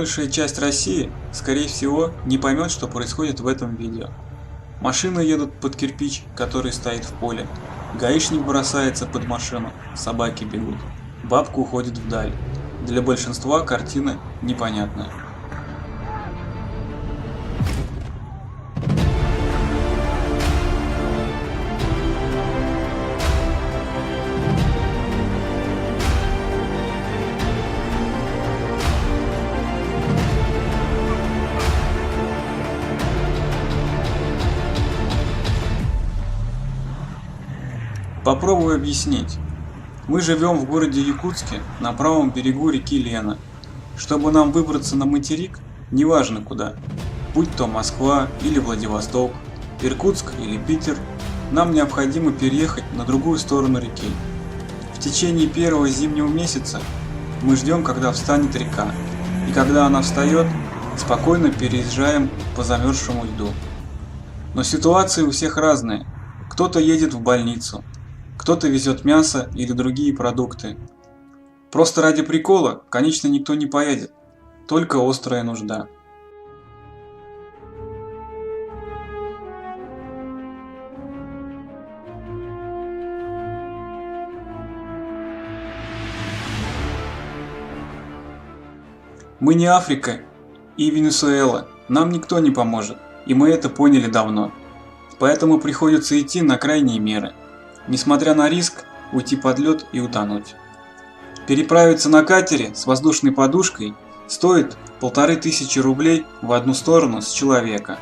Большая часть России, скорее всего, не поймет, что происходит в этом видео. Машины едут под кирпич, который стоит в поле. Гаишник бросается под машину, собаки бегут. Бабка уходит вдаль. Для большинства картина непонятная. Попробую объяснить. Мы живем в городе Якутске на правом берегу реки Лена. Чтобы нам выбраться на материк, неважно куда, будь то Москва или Владивосток, Иркутск или Питер, нам необходимо переехать на другую сторону реки. В течение первого зимнего месяца мы ждем, когда встанет река, и когда она встает, спокойно переезжаем по замерзшему льду. Но ситуации у всех разные. Кто-то едет в больницу, кто-то везет мясо или другие продукты. Просто ради прикола, конечно, никто не поедет, только острая нужда. Мы не Африка и Венесуэла, нам никто не поможет, и мы это поняли давно. Поэтому приходится идти на крайние меры. Несмотря на риск, уйти под лед и утонуть. Переправиться на катере с воздушной подушкой стоит 1500 рублей в одну сторону с человека.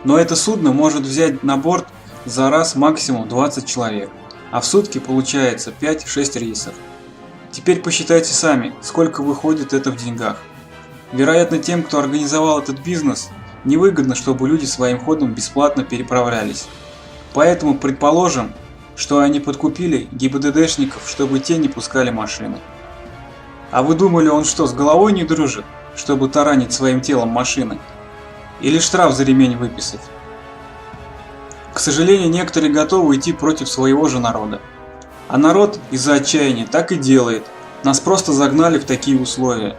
Но это судно может взять на борт за раз максимум 20 человек, а в сутки получается 5-6 рейсов. Теперь посчитайте сами, сколько выходит это в деньгах. Вероятно, тем, кто организовал этот бизнес, невыгодно, чтобы люди своим ходом бесплатно переправлялись. Поэтому предположим, что они подкупили ГИБДДшников, чтобы те не пускали машины. А вы думали, он что, с головой не дружит, чтобы таранить своим телом машины? Или штраф за ремень выписать? К сожалению, некоторые готовы идти против своего же народа. А народ из-за отчаяния так и делает. Нас просто загнали в такие условия.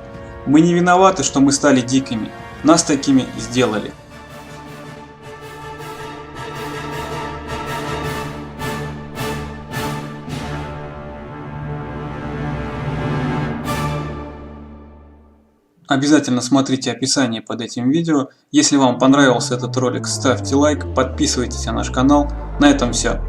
Мы не виноваты, что мы стали дикими. Нас такими сделали. Обязательно смотрите описание под этим видео. Если вам понравился этот ролик, ставьте лайк, подписывайтесь на наш канал. На этом все.